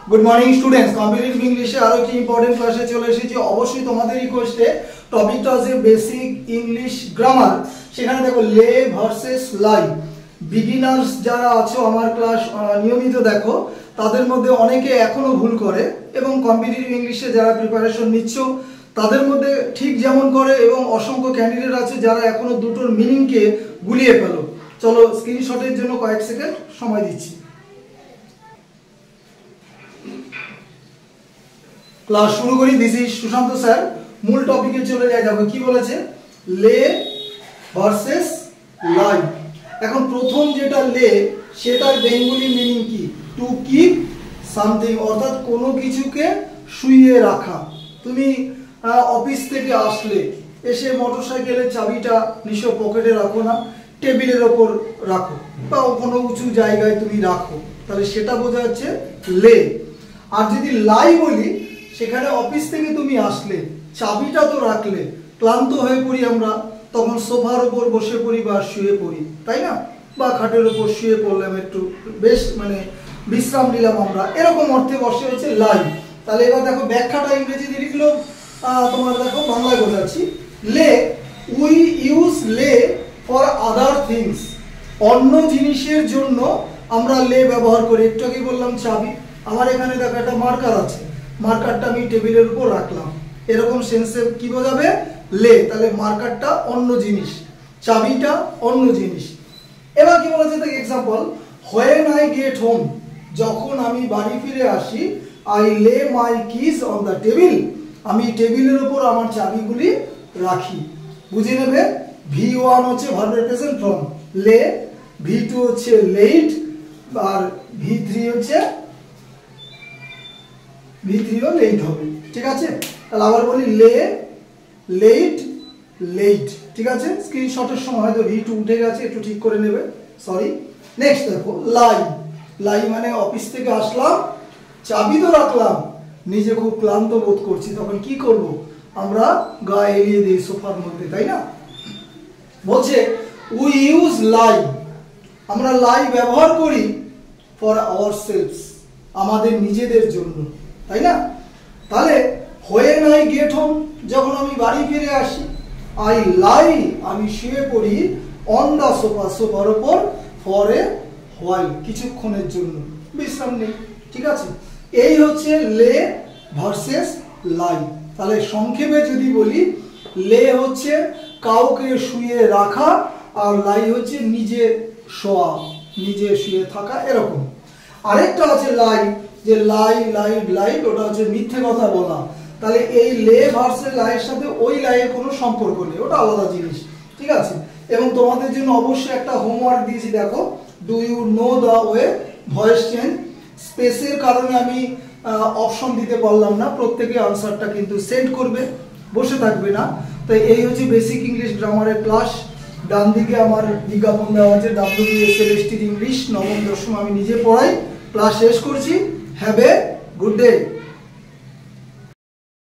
Good morning students, competitive ইংলিশে আরো কি ইম্পর্টেন্ট ক্লাসে চলে এসেছি। অবশ্যই তোমাদের রিকোয়েস্টে টপিকটা আছে বেসিক ইংলিশ গ্রামার। সেখানে দেখো লে ভার্সেস লাই। বিগিনার্স যারা আছো আমার ক্লাস নিয়মিত দেখো, তাদের মধ্যে অনেকে এখনো ভুল করে, এবং কম্পিটিটিভ ইংলিশে যারা প্রিপারেশন নিচ্ছ তাদের মধ্যে ঠিক যেমন করে, এবং অসংখ্য ক্যান্ডিডেট আছে যারা এখনো দুটোর মিনিংকে গুলিয়ে ফেলো। চলো স্ক্রিনশটের জন্য কয়েক সেকেন্ড সময় দিচ্ছি। ক্লাস শুরু করি। This is Sushant sir. মূল টপিকে চলে যাই। দেখো কি বলেছে, লে ভার্সেস লাই। এখন প্রথম যেটা লে, সেটার বেঙ্গলি মিনিং কি? টু কিপ সামথিং, অর্থাৎ কোনো কিছুকে শুইয়ে রাখা। তুমি অফিস থেকে আসলে, এসে মোটরসাইকেলের চাবিটা নিশ্চয় পকেটে রাখো না, টেবিলের ওপর রাখো বা কোনো উঁচু জায়গায় তুমি রাখো, তাহলে সেটা বোঝা যাচ্ছে লে। আর যদি লাই বলি, সেখানে অফিস থেকে তুমি আসলে চাবিটা তো রাখলে, ক্লান্ত হয়ে পড়ি আমরা, তখন সোফার ওপর বসে পড়ি বা শুয়ে পড়ি, তাই না? বা খাটের ওপর শুয়ে পড়লাম, একটু বেশ বিশ্রাম নিলাম আমরা, এরকম অর্থে বসে হচ্ছে লাই। তাহলে এবার দেখো ব্যাখ্যাটা ইংরেজিতে লিখলো, তোমার দেখো বাংলায় বোঝাচ্ছি। লে, উই ইউজ লে ফর আদার থিংস। অন্য জিনিসের জন্য আমরা লে ব্যবহার করি। একটু আগে বললাম চাবি, আমার এখানে দেখো একটা মার্কার আছে, মার্কারটা আমি টেবিলের উপর রাখলাম, এরকম সেন্সে কি বোঝাবে? লে। তাহলে মার্কারটা অন্য জিনিস, চাবিটা অন্য জিনিস। এবার কি বলেছে দেখো example, when I get home, যখন আমি বাড়ি ফিরে আসি, আই লে মাই কিজ অন দ্য টেবিল, আমি টেবিলের উপর আমার চাবিগুলি রাখি। বুঝে নেবে। V1 হচ্ছে ভার্বের প্রেজেন্ট ফর্ম লে, V2 হচ্ছে লেট, আর V3 হচ্ছে V3ও লেট হবে। ঠিক আছে? তাহলে আবার বলি লে, লেট, লেট। ঠিক আছে? স্ক্রিনশটের সময় হয়তো V2 উঠে গেছে, একটু ঠিক করে নেবে, সরি। নেক্সট দেখো লাই। লাই মানে অফিস থেকে আসলাম, চাবি তো রাখলাম, নিজে খুব ক্লান্ত বোধ করছি, তখন কি করব? আমরা গা এলিয়ে দিই সোফার মধ্যে, তাই না? বলছে উই ইউজ লাই, আমরা লাই ব্যবহার করি ফর আওয়ারসেলভস, আমাদের নিজেদের জন্য, তাই না? তাহলে হোয়েন আই গেট হোম, যখন আমি বাড়ি ফিরে আসি, আই লাই, আমি শুয়ে পড়ি, অন দা সোফা, সোফার উপর, ফর এ হোয়াইল, কিছুক্ষণের জন্য বিশ্রাম নেই। ঠিক আছে? এই হচ্ছে লে ভার্সেস লাই। তাহলে সংক্ষেপে যদি বলি, লে হচ্ছে কাউকে শুয়ে রাখা, আর লাই হচ্ছে নিজে শোয়া, নিজে শুয়ে থাকা, এরকম। আরেকটা আছে লাই, যে লাই, লাইট, লাইট, ওটা হচ্ছে মিথ্যে কথা বলা। তাহলে এই লে ভার্সেস লাইয়ের সাথে ওই লাইয়ের কোনো সম্পর্ক নেই, ওটা আলাদা জিনিস। ঠিক আছে? এবং তোমাদের জন্য অবশ্যই একটা হোমওয়ার্ক দিয়েছি, দেখো, do you know the way, voice change. স্পেসের কারণে আমি অপশন দিতে পারলাম না, প্রত্যেকে আনসারটা কিন্তু সেন্ড করবে, বসে থাকবে না। তো এই হচ্ছে বেসিক ইংলিশ গ্রামারের ক্লাস। ডান দিকে আমার বিজ্ঞাপন দেওয়া আছে, WSLST ইংলিশ, নবম দশম আমি নিজে পড়াই। ক্লাস শেষ করছি। Have a good day.